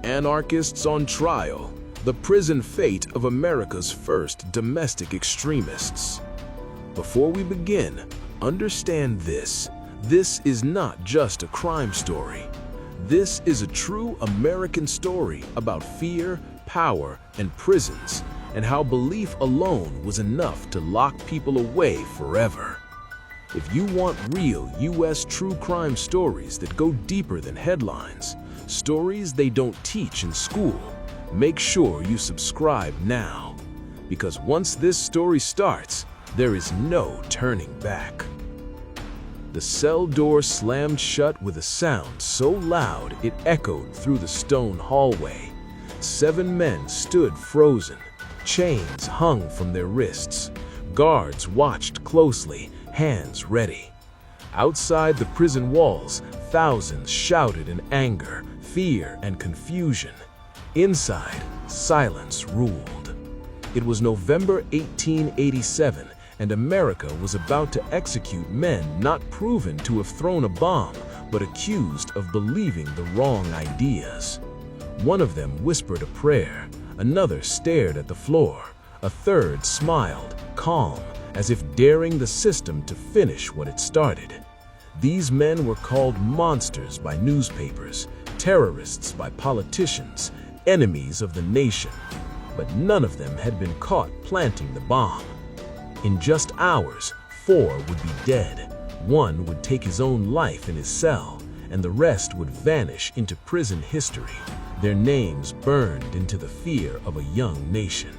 Anarchists on trial, the prison fate of America's first domestic extremists. Before we begin, understand this. This is not just a crime story. This is a true American story about fear, power, and prisons, and how belief alone was enough to lock people away forever. If you want real U.S. true crime stories that go deeper than headlines, stories they don't teach in school, make sure you subscribe now. Because once this story starts, there is no turning back. The cell door slammed shut with a sound so loud it echoed through the stone hallway. 7 men stood frozen, chains hung from their wrists. Guards watched closely, hands ready. Outside the prison walls, thousands shouted in anger, fear, and confusion. Inside, silence ruled. It was November 1887, and America was about to execute men not proven to have thrown a bomb, but accused of believing the wrong ideas. One of them whispered a prayer, another stared at the floor, a third smiled, calm, as if daring the system to finish what it started. These men were called monsters by newspapers, terrorists by politicians, enemies of the nation. But none of them had been caught planting the bomb. In just hours, 4 would be dead. 1 would take his own life in his cell, and the rest would vanish into prison history, their names burned into the fear of a young nation.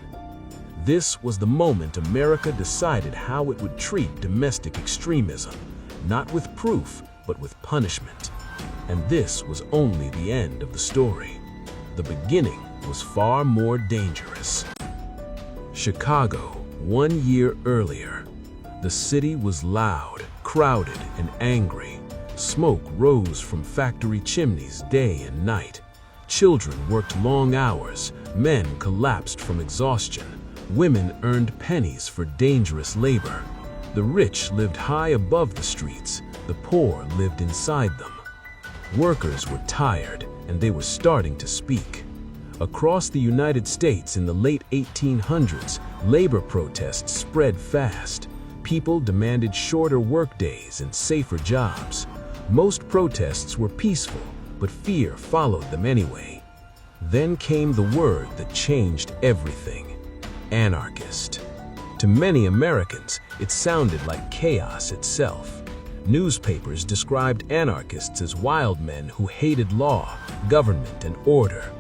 This was the moment America decided how it would treat domestic extremism, not with proof, but with punishment. And this was only the end of the story. The beginning was far more dangerous. Chicago, 1 year earlier. The city was loud, crowded, and angry. Smoke rose from factory chimneys day and night. Children worked long hours. Men collapsed from exhaustion. Women earned pennies for dangerous labor. The rich lived high above the streets. The poor lived inside them. Workers were tired, and they were starting to speak. Across the United States in the late 1800s, labor protests spread fast. People demanded shorter workdays and safer jobs. Most protests were peaceful, but fear followed them anyway. Then came the word that changed everything: anarchist. To many Americans, it sounded like chaos itself. Newspapers described anarchists as wild men who hated law, government, and order.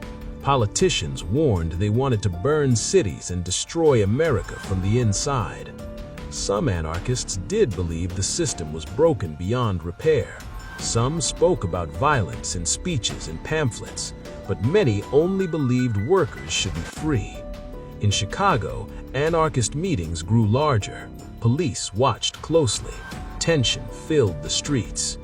Politicians warned they wanted to burn cities and destroy America from the inside. Some anarchists did believe the system was broken beyond repair. Some spoke about violence in speeches and pamphlets, but many only believed workers should be free. In Chicago, anarchist meetings grew larger. Police watched closely. Tension filled the streets.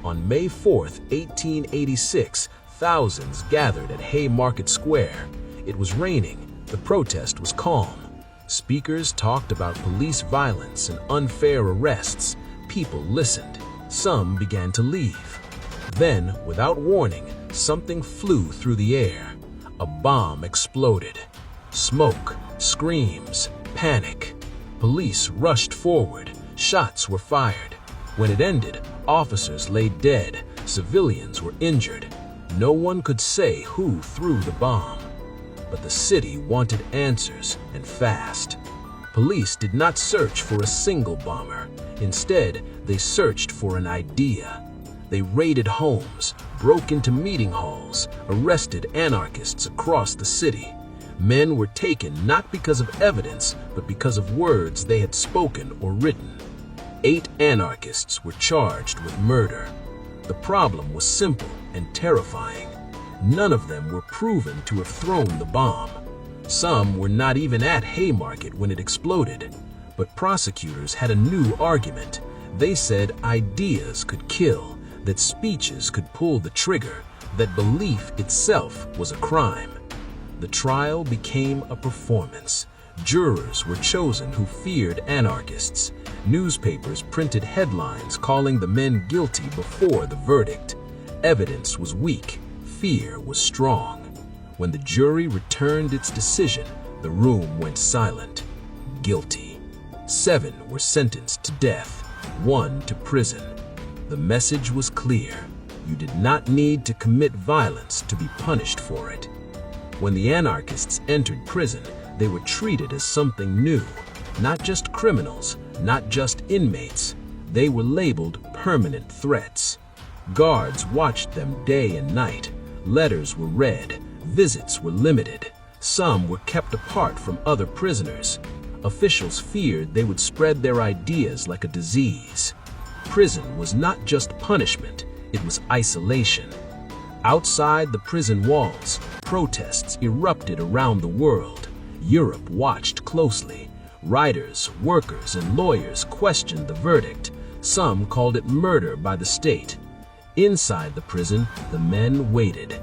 On May 4, 1886, thousands gathered at Haymarket Square. It was raining. The protest was calm. Speakers talked about police violence and unfair arrests. People listened. Some began to leave. Then, without warning, something flew through the air. A bomb exploded. Smoke, screams, panic. Police rushed forward. Shots were fired. When it ended, officers lay dead. Civilians were injured. No one could say who threw the bomb. But the city wanted answers, and fast. Police did not search for a single bomber. Instead, they searched for an idea. They raided homes, broke into meeting halls, arrested anarchists across the city. Men were taken not because of evidence, but because of words they had spoken or written. 8 anarchists were charged with murder. The problem was simple and terrifying. None of them were proven to have thrown the bomb. Some were not even at Haymarket when it exploded. But prosecutors had a new argument. They said ideas could kill, that speeches could pull the trigger, that belief itself was a crime. The trial became a performance. Jurors were chosen who feared anarchists. Newspapers printed headlines calling the men guilty before the verdict. Evidence was weak. Fear was strong. When the jury returned its decision, the room went silent. Guilty. 7 were sentenced to death, 1 to prison. The message was clear. You did not need to commit violence to be punished for it. When the anarchists entered prison, they were treated as something new. Not just criminals, not just inmates. They were labeled permanent threats. Guards watched them day and night. Letters were read. Visits were limited. Some were kept apart from other prisoners. Officials feared they would spread their ideas like a disease. Prison was not just punishment, it was isolation. Outside the prison walls, protests erupted around the world. Europe watched closely. Writers, workers, and lawyers questioned the verdict. Some called it murder by the state. Inside the prison, the men waited.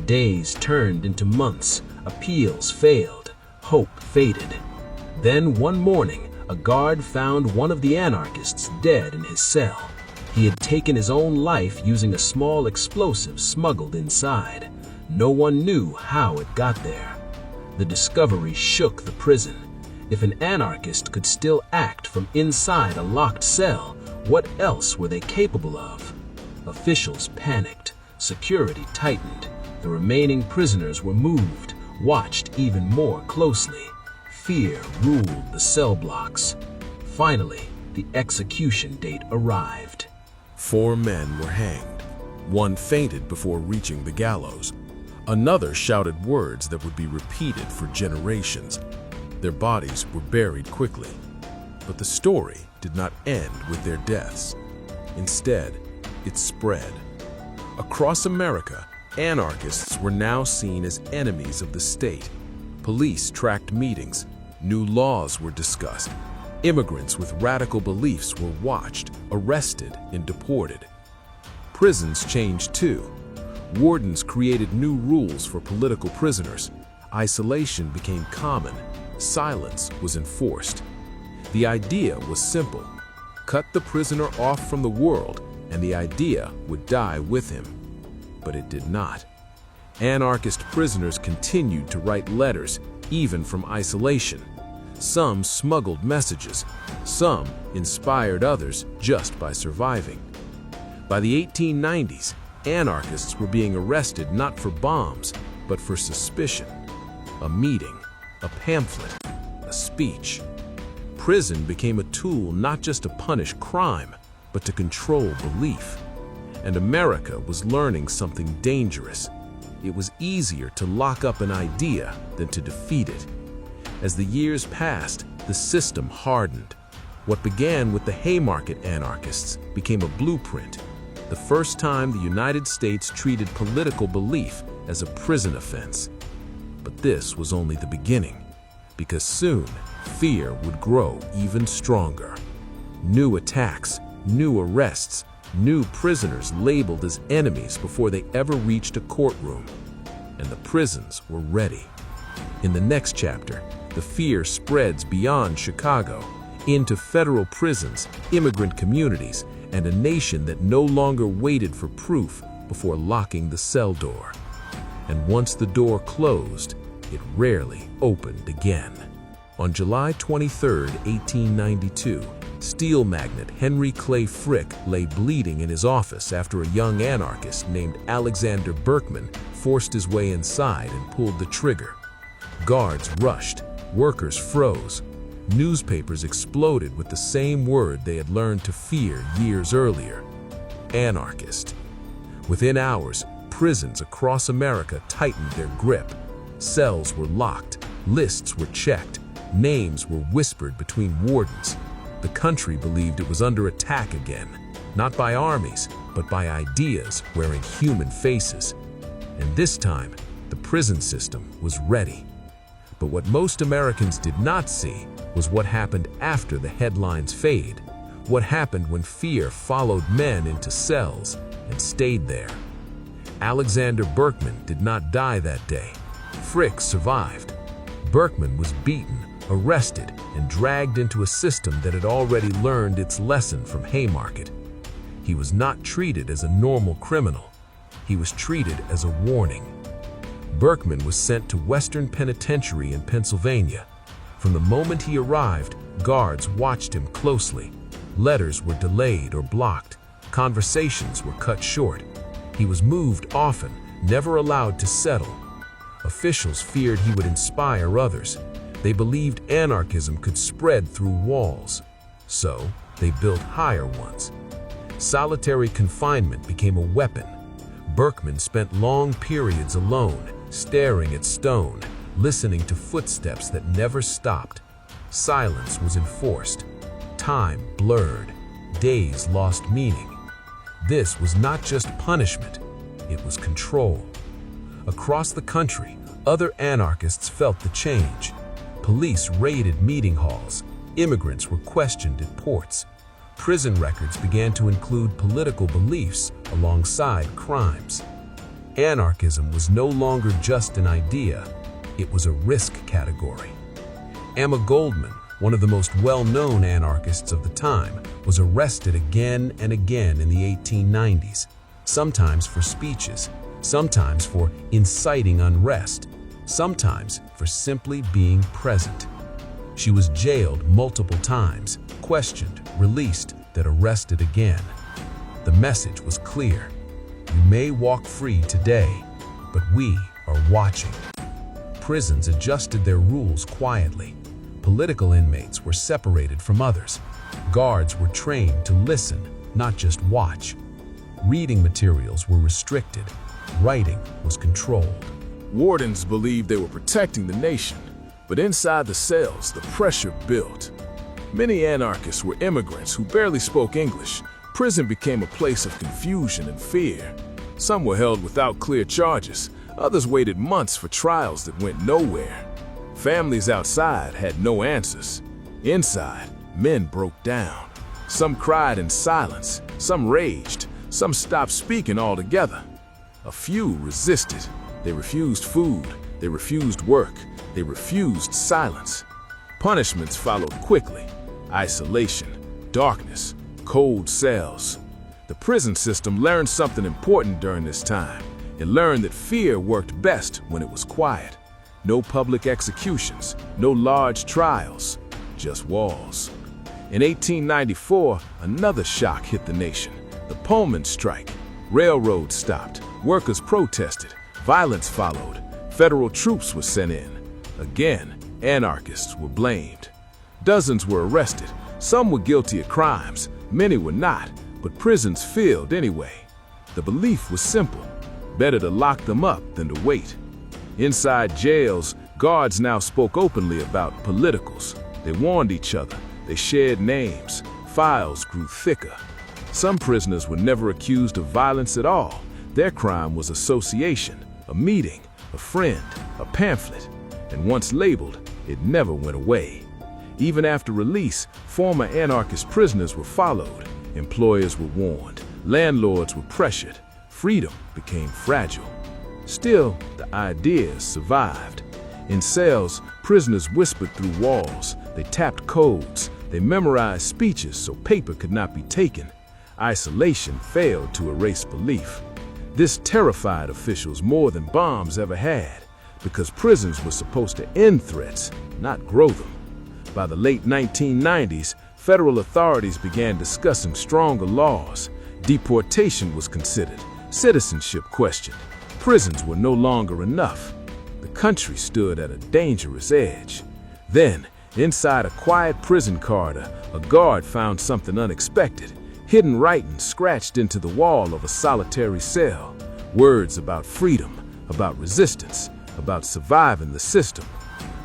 Days turned into months. Appeals failed. Hope faded. Then one morning, a guard found one of the anarchists dead in his cell. He had taken his own life using a small explosive smuggled inside. No one knew how it got there. The discovery shook the prison. If an anarchist could still act from inside a locked cell, what else were they capable of? Officials panicked. Security tightened. The remaining prisoners were moved, watched even more closely. Fear ruled the cell blocks. Finally, the execution date arrived. 4 men were hanged. 1 fainted before reaching the gallows. Another shouted words that would be repeated for generations. Their bodies were buried quickly. But the story did not end with their deaths. Instead, it spread. Across America, anarchists were now seen as enemies of the state. Police tracked meetings. New laws were discussed. Immigrants with radical beliefs were watched, arrested, and deported. Prisons changed too. Wardens created new rules for political prisoners. Isolation became common. Silence was enforced. The idea was simple. Cut the prisoner off from the world, and the idea would die with him. But it did not. Anarchist prisoners continued to write letters, even from isolation. Some smuggled messages. Some inspired others just by surviving. By the 1890s, anarchists were being arrested not for bombs, but for suspicion. A meeting, a pamphlet, a speech. Prison became a tool not just to punish crime, but to control belief. And America was learning something dangerous. It was easier to lock up an idea than to defeat it. As the years passed, the system hardened. What began with the Haymarket anarchists became a blueprint, the first time the United States treated political belief as a prison offense. But this was only the beginning, because soon fear would grow even stronger. New attacks, new arrests, new prisoners labeled as enemies before they ever reached a courtroom. And the prisons were ready. In the next chapter, the fear spreads beyond Chicago, into federal prisons, immigrant communities, and a nation that no longer waited for proof before locking the cell door. And once the door closed, it rarely opened again. On July 23, 1892, steel magnate Henry Clay Frick lay bleeding in his office after a young anarchist named Alexander Berkman forced his way inside and pulled the trigger. Guards rushed, workers froze. Newspapers exploded with the same word they had learned to fear years earlier: anarchist. Within hours, prisons across America tightened their grip. Cells were locked, lists were checked, names were whispered between wardens. The country believed it was under attack again, not by armies, but by ideas wearing human faces. And this time, the prison system was ready. But what most Americans did not see was what happened after the headlines fade, what happened when fear followed men into cells and stayed there. Alexander Berkman did not die that day. Frick survived. Berkman was beaten, arrested, and dragged into a system that had already learned its lesson from Haymarket. He was not treated as a normal criminal. He was treated as a warning. Berkman was sent to Western Penitentiary in Pennsylvania. From the moment he arrived, guards watched him closely. Letters were delayed or blocked. Conversations were cut short. He was moved often, never allowed to settle. Officials feared he would inspire others. They believed anarchism could spread through walls. So, they built higher ones. Solitary confinement became a weapon. Berkman spent long periods alone, staring at stone, listening to footsteps that never stopped. Silence was enforced. Time blurred. Days lost meaning. This was not just punishment, it was control. Across the country, other anarchists felt the change. Police raided meeting halls. Immigrants were questioned at ports. Prison records began to include political beliefs alongside crimes. Anarchism was no longer just an idea, it was a risk category. Emma Goldman, one of the most well-known anarchists of the time, was arrested again and again in the 1890s, sometimes for speeches, sometimes for inciting unrest, sometimes for simply being present. She was jailed multiple times, questioned, released, then arrested again. The message was clear. You may walk free today, but we are watching. Prisons adjusted their rules quietly. Political inmates were separated from others. Guards were trained to listen, not just watch. Reading materials were restricted. Writing was controlled. Wardens believed they were protecting the nation, but inside the cells, the pressure built. Many anarchists were immigrants who barely spoke English. Prison became a place of confusion and fear. Some were held without clear charges. Others waited months for trials that went nowhere. Families outside had no answers. Inside, men broke down. Some cried in silence, some raged, some stopped speaking altogether. A few resisted. They refused food, they refused work, they refused silence. Punishments followed quickly. Isolation, darkness, cold cells. The prison system learned something important during this time. It learned that fear worked best when it was quiet. No public executions, no large trials, just walls. In 1894, another shock hit the nation. The Pullman strike. Railroads stopped. Workers protested. Violence followed. Federal troops were sent in. Again, anarchists were blamed. Dozens were arrested. Some were guilty of crimes. Many were not, but prisons filled anyway. The belief was simple. Better to lock them up than to wait. Inside jails, guards now spoke openly about politicals. They warned each other. They shared names. Files grew thicker. Some prisoners were never accused of violence at all. Their crime was association, a meeting, a friend, a pamphlet. And once labeled, it never went away. Even after release, former anarchist prisoners were followed. Employers were warned. Landlords were pressured. Freedom became fragile. Still, the ideas survived. In cells, prisoners whispered through walls. They tapped codes. They memorized speeches so paper could not be taken. Isolation failed to erase belief. This terrified officials more than bombs ever had, because prisons were supposed to end threats, not grow them. By the late 1990s, federal authorities began discussing stronger laws. Deportation was considered, citizenship questioned. Prisons were no longer enough. The country stood at a dangerous edge. Then, inside a quiet prison corridor, a guard found something unexpected. Hidden writing scratched into the wall of a solitary cell. Words about freedom, about resistance, about surviving the system.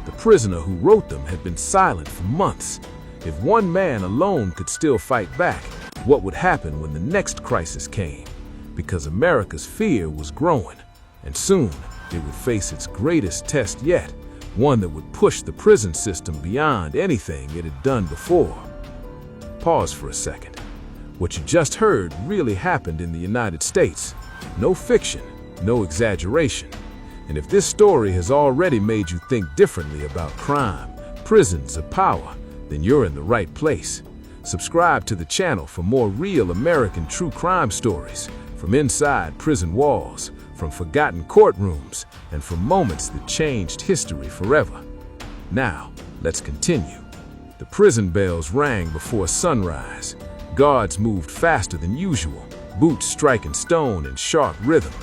The prisoner who wrote them had been silent for months. If one man alone could still fight back, what would happen when the next crisis came? Because America's fear was growing, and soon it would face its greatest test yet, one that would push the prison system beyond anything it had done before. Pause for a second. What you just heard really happened in the United States. No fiction, no exaggeration. And if this story has already made you think differently about crime, prisons, or power, then you're in the right place. Subscribe to the channel for more real American true crime stories from inside prison walls, from forgotten courtrooms, and from moments that changed history forever. Now, let's continue. The prison bells rang before sunrise. Guards moved faster than usual, boots striking stone in sharp rhythm.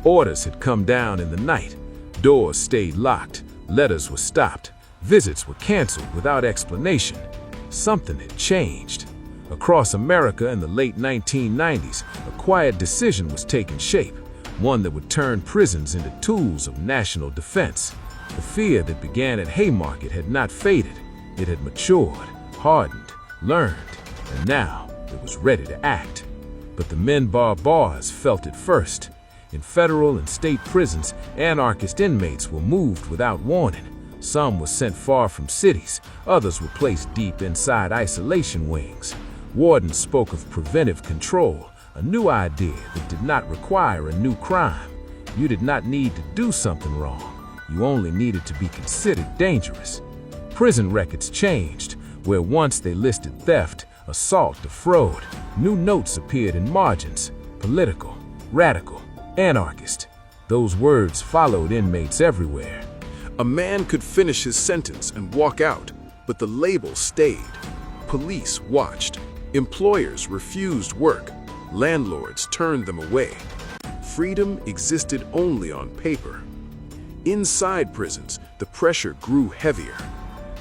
Orders had come down in the night. Doors stayed locked. Letters were stopped. Visits were canceled without explanation. Something had changed. Across America in the late 1990s, a quiet decision was taking shape, one that would turn prisons into tools of national defense. The fear that began at Haymarket had not faded. It had matured, hardened, learned, and now it was ready to act. But the men bars felt it first. In federal and state prisons, anarchist inmates were moved without warning. Some were sent far from cities, others were placed deep inside isolation wings. Wardens spoke of preventive control, a new idea that did not require a new crime. You did not need to do something wrong. You only needed to be considered dangerous. Prison records changed. Where once they listed theft, assault, or fraud, new notes appeared in margins: political, radical, anarchist. Those words followed inmates everywhere. A man could finish his sentence and walk out, but the label stayed. Police watched. Employers refused work. Landlords turned them away. Freedom existed only on paper. Inside prisons, the pressure grew heavier.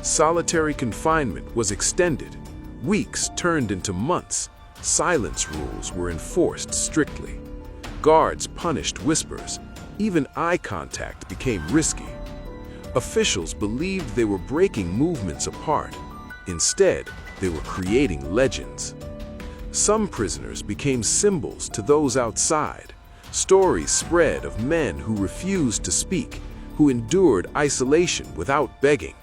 Solitary confinement was extended. Weeks turned into months. Silence rules were enforced strictly. Guards punished whispers. Even eye contact became risky. Officials believed they were breaking movements apart. Instead, they were creating legends. Some prisoners became symbols to those outside. Stories spread of men who refused to speak, who endured isolation without begging.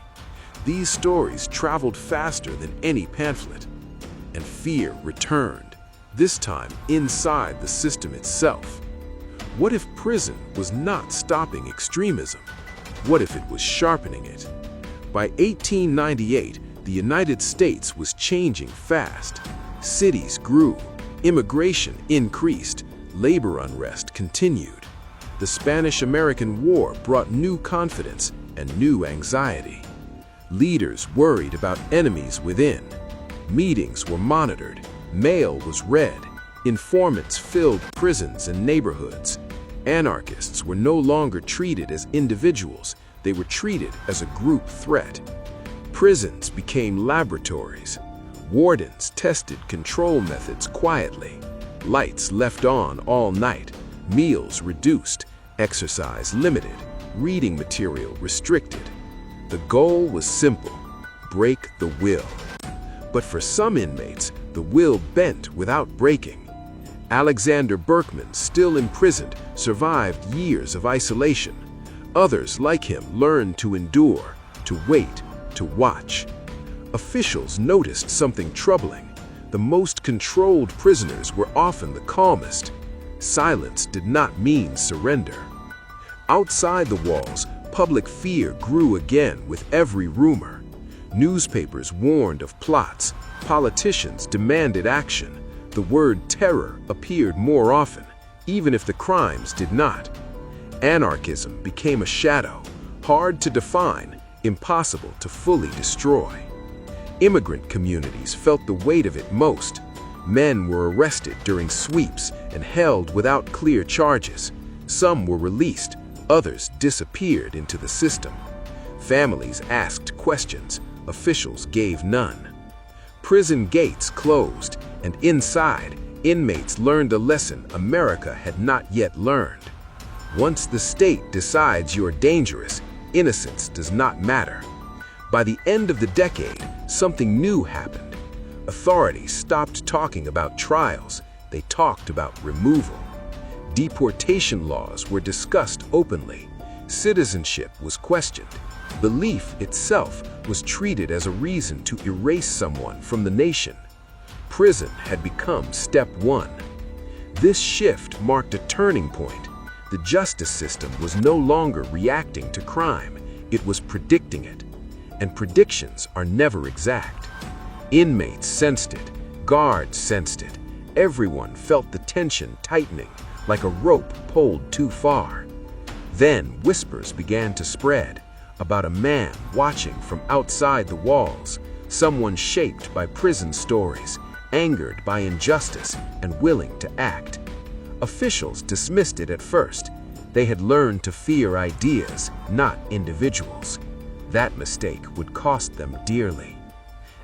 These stories traveled faster than any pamphlet. And fear returned, this time inside the system itself. What if prison was not stopping extremism? What if it was sharpening it? By 1898, the United States was changing fast. Cities grew, immigration increased, labor unrest continued. The Spanish-American War brought new confidence and new anxiety. Leaders worried about enemies within. Meetings were monitored, mail was read, informants filled prisons and neighborhoods. Anarchists were no longer treated as individuals, they were treated as a group threat. Prisons became laboratories. Wardens tested control methods quietly. Lights left on all night, meals reduced, exercise limited, reading material restricted. The goal was simple: break the will. But for some inmates, the will bent without breaking. Alexander Berkman, still imprisoned, survived years of isolation. Others, like him, learned to endure, to wait, to watch. Officials noticed something troubling. The most controlled prisoners were often the calmest. Silence did not mean surrender. Outside the walls, public fear grew again with every rumor. Newspapers warned of plots. Politicians demanded action. The word terror appeared more often, even if the crimes did not. Anarchism became a shadow, hard to define, impossible to fully destroy. Immigrant communities felt the weight of it most. Men were arrested during sweeps and held without clear charges. Some were released, others disappeared into the system. Families asked questions, officials gave none. Prison gates closed, and inside, inmates learned a lesson America had not yet learned. Once the state decides you're dangerous, innocence does not matter. By the end of the decade, something new happened. Authorities stopped talking about trials, they talked about removal. Deportation laws were discussed openly. Citizenship was questioned. Belief itself was treated as a reason to erase someone from the nation. Prison had become step one. This shift marked a turning point. The justice system was no longer reacting to crime, it was predicting it. And predictions are never exact. Inmates sensed it, guards sensed it. Everyone felt the tension tightening, like a rope pulled too far. Then whispers began to spread about a man watching from outside the walls, someone shaped by prison stories, angered by injustice, and willing to act. Officials dismissed it at first. They had learned to fear ideas, not individuals. That mistake would cost them dearly.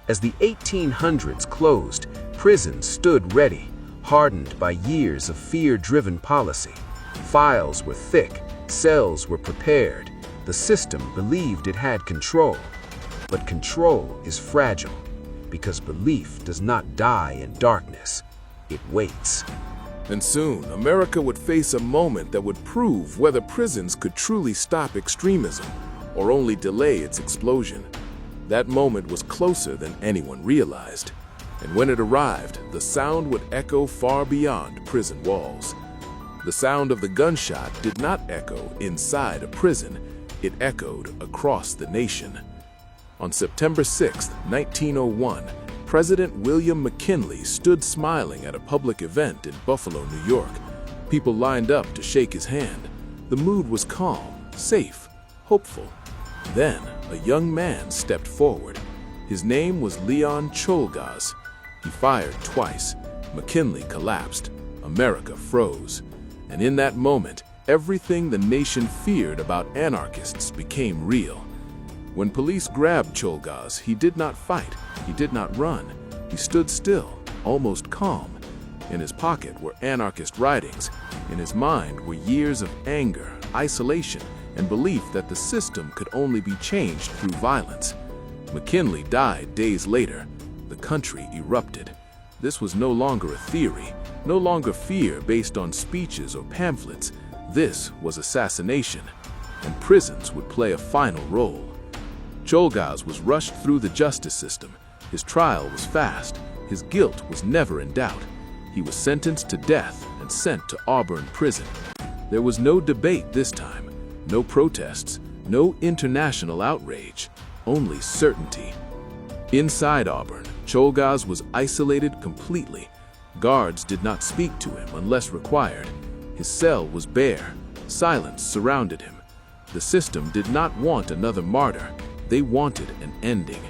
As the 1800s closed, prisons stood ready, hardened by years of fear-driven policy. Files were thick, cells were prepared. The system believed it had control. But control is fragile, because belief does not die in darkness. It waits. And soon, America would face a moment that would prove whether prisons could truly stop extremism or only delay its explosion. That moment was closer than anyone realized. And when it arrived, the sound would echo far beyond prison walls. The sound of the gunshot did not echo inside a prison. It echoed across the nation. On September 6, 1901, President William McKinley stood smiling at a public event in Buffalo, New York. People lined up to shake his hand. The mood was calm, safe, hopeful. Then, a young man stepped forward. His name was Leon Czolgosz. He fired twice. McKinley collapsed. America froze. And in that moment, everything the nation feared about anarchists became real. When police grabbed Czolgosz, he did not fight. He did not run. He stood still, almost calm. In his pocket were anarchist writings. In his mind were years of anger, isolation, and belief that the system could only be changed through violence. McKinley died days later. The country erupted. This was no longer a theory, no longer fear based on speeches or pamphlets. This was assassination, and prisons would play a final role. Czolgosz was rushed through the justice system. His trial was fast. His guilt was never in doubt. He was sentenced to death and sent to Auburn prison. There was no debate this time, no protests, no international outrage, only certainty. Inside Auburn, Czolgosz was isolated completely. Guards did not speak to him unless required. His cell was bare. Silence surrounded him. The system did not want another martyr. They wanted an ending.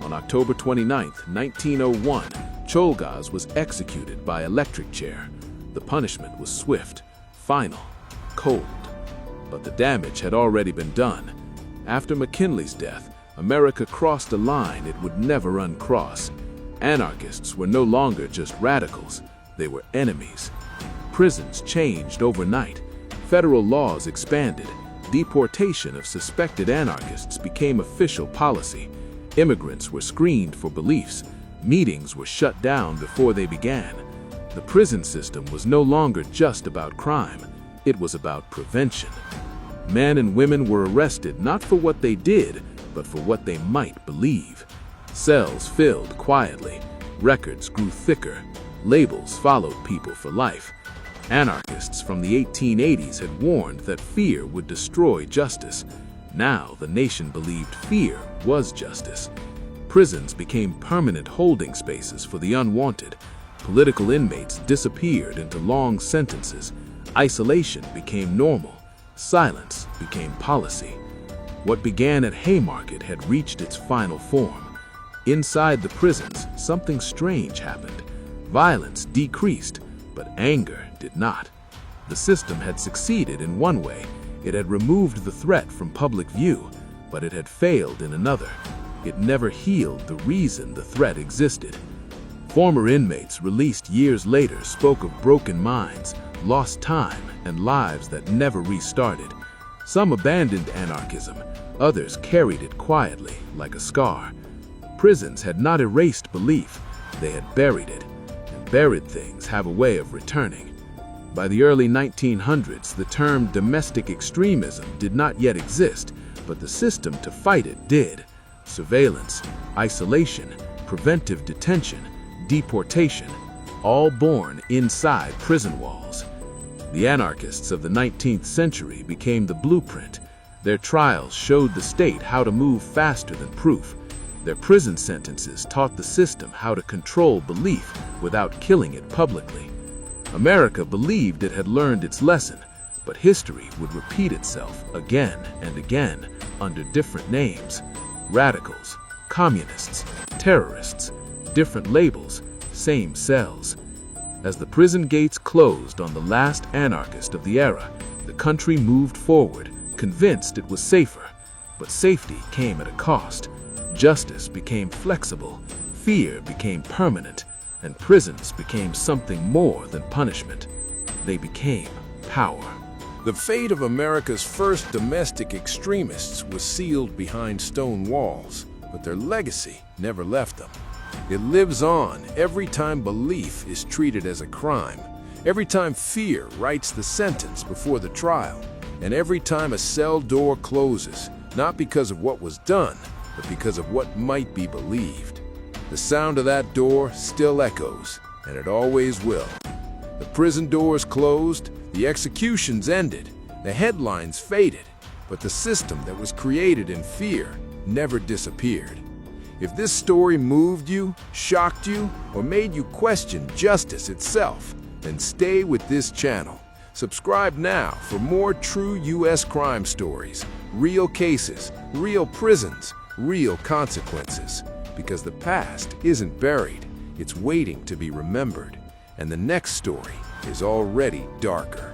On October 29, 1901, Czolgosz was executed by electric chair. The punishment was swift, final, cold. But the damage had already been done. After McKinley's death, America crossed a line it would never uncross. Anarchists were no longer just radicals. They were enemies. Prisons changed overnight. Federal laws expanded. Deportation of suspected anarchists became official policy. Immigrants were screened for beliefs. Meetings were shut down before they began. The prison system was no longer just about crime. It was about prevention. Men and women were arrested not for what they did, but for what they might believe. Cells filled quietly. Records grew thicker. Labels followed people for life. Anarchists from the 1880s had warned that fear would destroy justice. Now the nation believed fear was justice. Prisons became permanent holding spaces for the unwanted. Political inmates disappeared into long sentences. Isolation became normal. Silence became policy. What began at Haymarket had reached its final form. Inside the prisons, something strange happened. Violence decreased, but anger did not. The system had succeeded in one way. It had removed the threat from public view, but it had failed in another. It never healed the reason the threat existed. Former inmates released years later spoke of broken minds, lost time, and lives that never restarted. Some abandoned anarchism, others carried it quietly, like a scar. Prisons had not erased belief, they had buried it, and buried things have a way of returning. By the early 1900s, the term domestic extremism did not yet exist, but the system to fight it did. Surveillance, isolation, preventive detention, deportation, all born inside prison walls. The anarchists of the 19th century became the blueprint. Their trials showed the state how to move faster than proof. Their prison sentences taught the system how to control belief without killing it publicly. America believed it had learned its lesson, but history would repeat itself again and again under different names: radicals, communists, terrorists, different labels, same cells. As the prison gates closed on the last anarchist of the era, the country moved forward, convinced it was safer. But safety came at a cost. Justice became flexible, fear became permanent, and prisons became something more than punishment. They became power. The fate of America's first domestic extremists was sealed behind stone walls, but their legacy never left them. It lives on every time belief is treated as a crime, every time fear writes the sentence before the trial, and every time a cell door closes, not because of what was done, but because of what might be believed. The sound of that door still echoes, and it always will. The prison doors closed, the executions ended, the headlines faded, but the system that was created in fear never disappeared. If this story moved you, shocked you, or made you question justice itself, then stay with this channel. Subscribe now for more true U.S. crime stories, real cases, real prisons, real consequences. Because the past isn't buried, it's waiting to be remembered. And the next story is already darker.